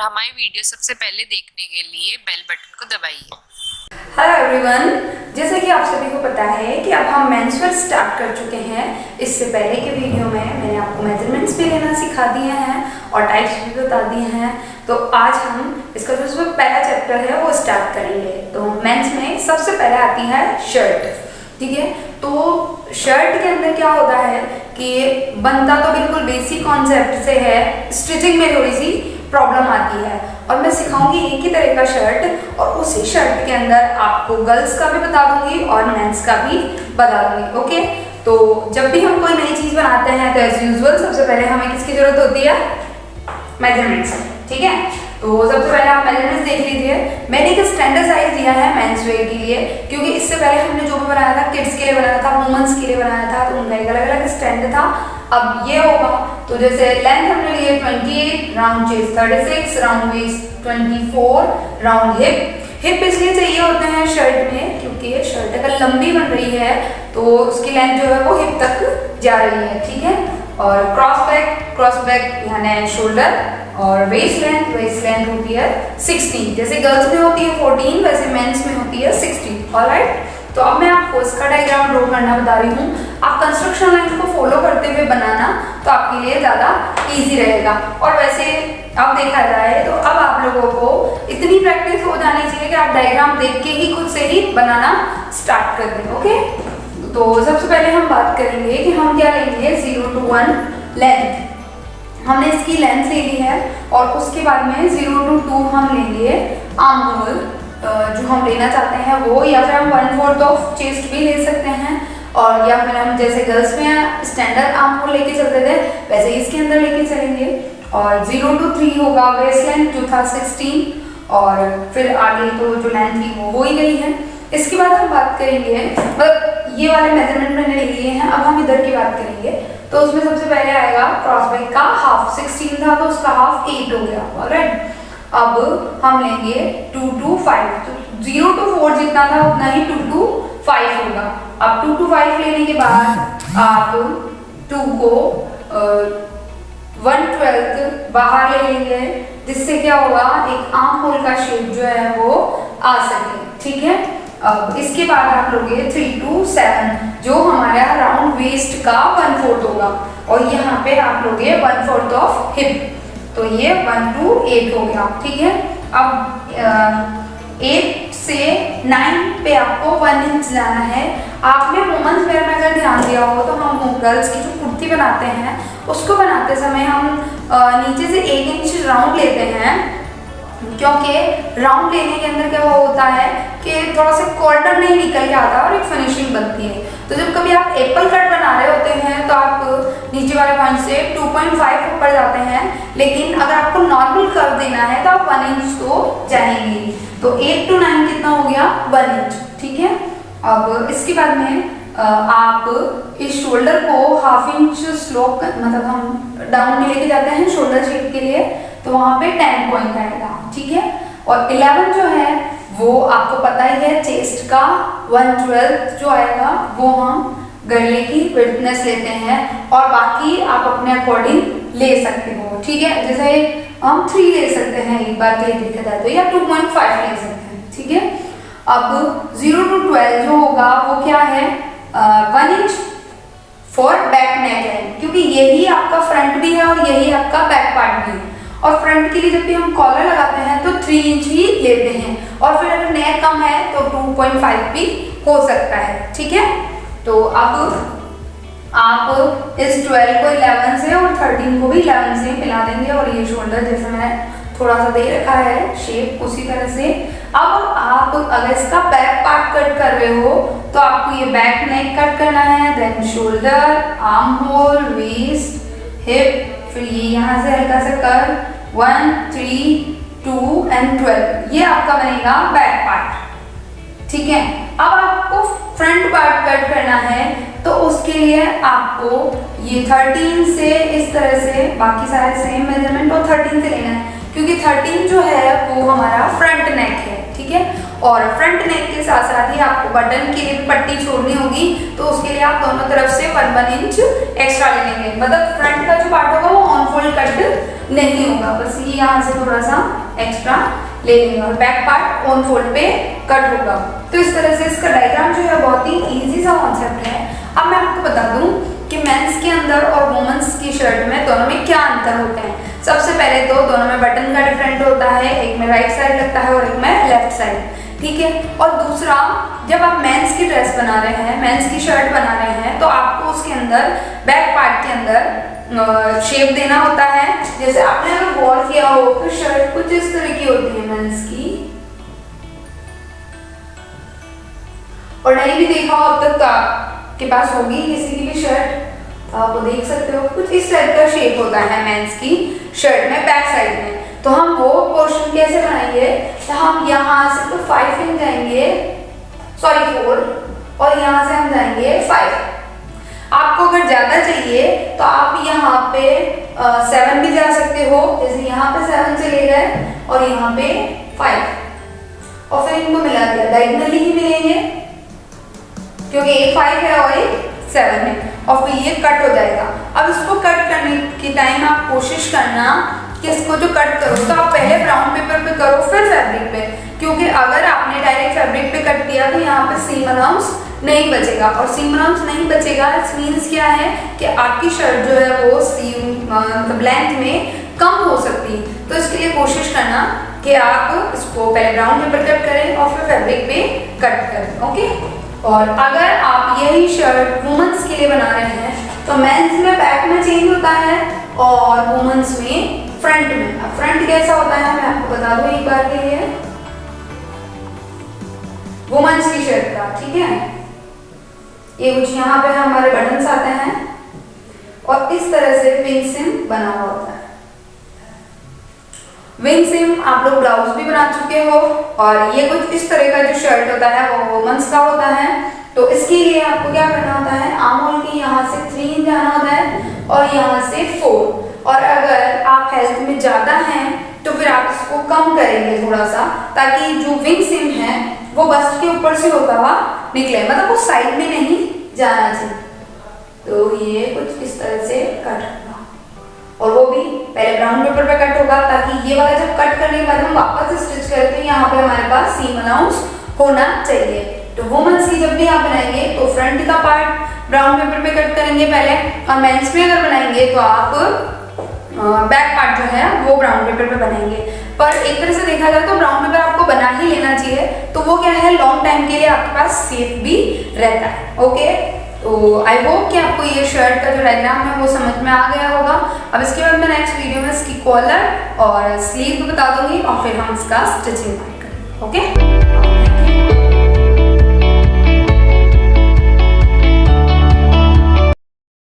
हमारी वीडियो सबसे पहले देखने के लिए बेल बटन को दबाइए। हेलो एवरीवन, जैसा कि आप सभी को पता है कि अब हम मेंस्ट्रुअल स्टार्ट कर चुके हैं। इससे पहले के वीडियो में मैंने आपको मेजरमेंट्स भी लेना सिखा दिए हैं और टाइप्स भी बता दिए हैं। तो आज हम इसका जो पहला चैप्टर है वो स्टार्ट करेंगे। तो मेंस में सबसे पहले आती है शर्ट, ठीक है। तो शर्ट के अंदर क्या होता है कि बनता तो बिल्कुल बेसिक कॉन्सेप्ट से है, स्टिचिंग में थोड़ी सी प्रॉब्लम आती है और मैं सिखाऊंगी एक ही तरह का शर्ट और उसी शर्ट के अंदर आपको गर्ल्स का भी बता दूंगी और मेंस का भी बता दूंगी। ओके, तो जब भी हम कोई नई चीज बनाते हैं तो एज यूजुअल सबसे पहले हमें किसकी जरूरत होती है? मेजरमेंट्स, ठीक है। तो सबसे पहले आप मेजरमेंट्स देख लीजिए। मैंने एक स्टैंडर्ड साइज दिया है मेंस वेयर के लिए, क्योंकि इससे पहले हमने जो भी बनाया था किड्स के लिए बनाया था, वुमेन्स के लिए बनाया था, तो उनका एक अलग अलग स्टैंडर्ड था। अब ये होगा तो जैसे लेंथ हमने लिए 28, round chest 36, round waist 24, round hip इसलिए चाहिए होते हैं शर्ट में क्योंकि ये शर्ट अगर लंबी बन रही है तो उसकी लेंथ जो है वो हिप तक जा रही है, ठीक है। और क्रॉस बैक यानी शोल्डर और वेस्ट लेंथ होती है 16, जैसे गर्ल्स में होती है 14 वैसे मेंस में होती है 16। ऑलराइट, तो अब मैं आपको इसका डायग्राम ड्रॉ करना बता रही हूँ। आप कंस्ट्रक्शन लाइन को फॉलो करते हुए बनाना तो आपके लिए ज़्यादा इजी रहेगा। और वैसे अब देखा जाए तो अब आप लोगों को इतनी प्रैक्टिस हो जानी चाहिए कि आप डायग्राम देख के ही खुद से ही बनाना स्टार्ट कर दें। ओके, तो सबसे पहले हम बात करेंगे कि हम क्या लेंगे 0 to 1 लेंथ। हमने इसकी लेंथ ले ली है और उसके बाद में 0 to 2 हम लेंगे आर्म होल जो हम लेना चाहते हैं वो, या फिर हम 1/4 ऑफ चेस्ट भी ले सकते हैं, और या फिर हम जैसे गर्ल्स में स्टैंडर्ड आर्म होल लेके चलते थे वैसे इसके अंदर लेके चलेंगे। और 0 to 3 होगा वेस्ट लेंथ जो था 16, और फिर आगे तो जो लेंथ थी वो हो ही गई है। इसके बाद हम बात करेंगे, मतलब ये वाले मेजरमेंट मैंने ले लिए हैं, अब हम इधर की बात करेंगे। तो उसमें सबसे पहले आएगा क्रॉस बैक का हाफ, 16 था तो उसका हाफ 8 हो गया। ऑलराइट, अब हम लेंगे 2 to 5, तो 0 to 4 जितना था उतना ही 2 to 5 होगा। अब 2 to 5 लेने के बाद आप 2 को 1/12 बाहर ले लेंगे, जिससे क्या होगा एक आर्म होल का शेप जो है वो आ सके, ठीक है। अब इसके बाद आप लोगे 3 to 7 जो हमारा राउंड वेस्ट का 1/4 होगा, और यहाँ पे आप लोगे 1/4 ऑफ हिप, तो ये 1 to 8 हो गया, ठीक है। अब 8 से 9 पे आपको 1 इंच जाना है। आपने वुमेन्स वेयर में अगर ध्यान दिया हो तो हम गर्ल्स की जो कुर्ती बनाते हैं उसको बनाते समय हम नीचे से 1 इंच राउंड लेते हैं, क्योंकि राउंड लेने के अंदर क्या होता है कि थोड़ा सा कॉर्नर नहीं निकल के आता और एक फिनिशिंग बनती है। तो जब कभी आप एप्पल कट बना रहे होते हैं तो आप नीचे वाले पॉइंट से 2.5 ऊपर जाते हैं, लेकिन अगर आपको नॉर्मल कर्व देना है तो आप 1 इंच तो जाएंगे। तो 8 to 9 कितना हो गया? 1 इंच, ठीक है। अब इसके बाद में आप इस शोल्डर को हाफ इंच स्लोप, मतलब हम डाउन में लेके जाते हैं शोल्डर शेप के लिए, तो वहां पे 10 पॉइंट आएगा, ठीक है। और 11 जो है वो आपको पता ही है चेस्ट का 1/12 जो आएगा वो हम गले की विड्थनेस लेते हैं, और बाकी आप अपने अकॉर्डिंग ले सकते हो, ठीक है। जैसे हम 3 ले सकते हैं एक बार के लिए देखा जाए तो, या 2.5 ले सकते हैं, ठीक है। अब 0 to 12 जो होगा वो क्या है? 1 inch for back neck line, क्योंकि यही आपका फ्रंट भी है और यही आपका बैक पार्ट भी है। और फ्रंट के लिए जब भी हम कॉलर लगाते हैं तो 3 इंच ही लेते हैं, और फिर अगर नेक कम है तो 2.5 भी हो सकता है, ठीक है। तो अब आप इस 12 को 11 से और 13 को भी 11 से मिला देंगे, और ये शोल्डर जैसे मैंने थोड़ा सा दे रखा है शेप उसी तरह से। अब आप अगर इसका बैक पार्ट कट कर रहे हो तो आपको ये बैक नेक कट करना है, then shoulder, arm hole, waist, hip, फिर ये यहाँ से हल्का सा कर 1, 3, 2 एंड 12, ये आपका बनेगा बैक पार्ट, ठीक है। अब आपको फ्रंट पार्ट कट करना है तो उसके लिए आपको ये 13 से इस तरह से, बाकी सारे सेम मेजरमेंट और 13 से लेना है, क्योंकि 13 जो है वो हमारा फ्रंट नेक है, ठीक है। और फ्रंट नेक के साथ साथ ही आपको बटन के लिए पट्टी छोड़नी होगी, तो उसके लिए आप दोनों तरफ से 1 इंच एक्स्ट्रा ले लेंगे, मतलब फ्रंट का जो पार्ट होगा वो ऑन फोल्ड कट नहीं होगा, बस ये यहाँ से थोड़ा सा एक्स्ट्रा ले लेंगे और बैक पार्ट ऑन फोल्ड पे कट होगा। तो इस तरह से इसका डायग्राम जो है बहुत ही इजी सा कॉन्सेप्ट है। अब मैं आपको बता दूं कि मेंस के अंदर और वुमेन्स की शर्ट में दोनों में क्या अंतर होते हैं। सबसे पहले तो दोनों में बटन का डिफरेंट होता है, एक में राइट साइड लगता है और एक में लेफ्ट साइड, ठीक है। और दूसरा, जब आप मेंस की ड्रेस बना रहे हैं, मेंस की शर्ट बना रहे हैं, तो आपको उसके अंदर बैक पार्ट के अंदर शेप देना होता है। जैसे आपने अगर गौर किया हो तो शर्ट कुछ इस तरह की होती है मेंस की, और नहीं भी देखा हो अब तक तो आपके पास होगी किसी की भी शर्ट, तो आप वो देख सकते हो कुछ इस टाइप का शेप होता है मेंस की शर्ट में बैक साइड में। तो हम वो पोर्शन कैसे बनाएंगे, तो हम यहाँ से तो 5 इंच जाएंगे, सॉरी 4, और यहाँ से हम जाएंगे 5। आपको अगर ज्यादा चाहिए तो आप यहाँ पे 7 भी जा सकते हो, जैसे यहाँ पे 7 चले गए और यहाँ पे 5, और फिर इनको मिला दिया, डायगोनली ही मिलेंगे क्योंकि एक 5 है और एक 7 है, और फिर ये कट हो जाएगा। अब इसको कट करने के टाइम आप कोशिश करना कि इसको जो कट करो तो आप पहले ब्राउन पेपर पे करो फिर फैब्रिक पे, क्योंकि अगर आपने डायरेक्ट फैब्रिक पे कट किया तो यहाँ पे सीम अलाउंस नहीं बचेगा, और सीम अलाउंस नहीं बचेगा इट्स मीन्स क्या है कि आपकी शर्ट जो है वो सीम मतलब लेंथ में कम हो सकती है। तो इसके लिए कोशिश करना कि आप इसको पहले ब्राउन पेपर कट करें और फिर फैब्रिक पे कट करें, ओके। और अगर आप यही शर्ट वुमेन्स के लिए बना रहे हैं तो मेंस में बैक में चेंज होता है और वुमेन्स में फ्रंट में। अब फ्रंट कैसा होता है मैं आपको बता दूं एक बार के लिए, वुमेन्स की शर्ट का, ठीक है। ये कुछ यहाँ पे हमारे बटन्स आते हैं और इस तरह से विंग सिम बना हुआ होता है। विंग सिम आप लोग ब्लाउज भी बना चुके हो, और ये कुछ इस तरह का जो शर्ट होता है वो वुमेन्स का होता है। तो इसके लिए आपको क्या करना होता है, आर्म होल की यहाँ से 3 इंच जाना होता है और यहाँ से 4, और अगर आप हेल्थ में ज़्यादा हैं तो फिर आप इसको कम करेंगे थोड़ा सा, ताकि जो विंग सिम है वो बस्ट के ऊपर से होता हुआ निकले, मतलब वो साइड में नहीं जाना चाहिए। तो ये कुछ इस तरह से कट होगा, और वो भी पहले ब्राउन पेपर पे कट होगा, ताकि ये वाला जब कट करने के बाद हम वापस स्टिच करें तो यहाँ पे हमारे पास सीम अलाउंस होना चाहिए। तो वुमेन्स की जब भी आप बनाएंगे तो फ्रंट का पार्ट ब्राउन पेपर पे कट करेंगे पहले, और मेंस में अगर बनाएंगे तो आप बैक पार्ट जो है वो ब्राउन पेपर पे बनाएंगे। पर एक तरह से देखा जाए तो ब्राउन पेपर आपको बना ही लेना चाहिए, तो वो क्या है लॉन्ग टाइम के लिए आपके पास सेफ भी रहता है, ओके। तो आई होप कि आपको ये शर्ट का जो डायग्राम है वो समझ में आ गया होगा। अब इसके बाद मैं नेक्स्ट वीडियो में इसकी कॉलर और स्लीव भी बता दूंगी और फिर हम इसका स्टिचिंग करेंगे, ओके।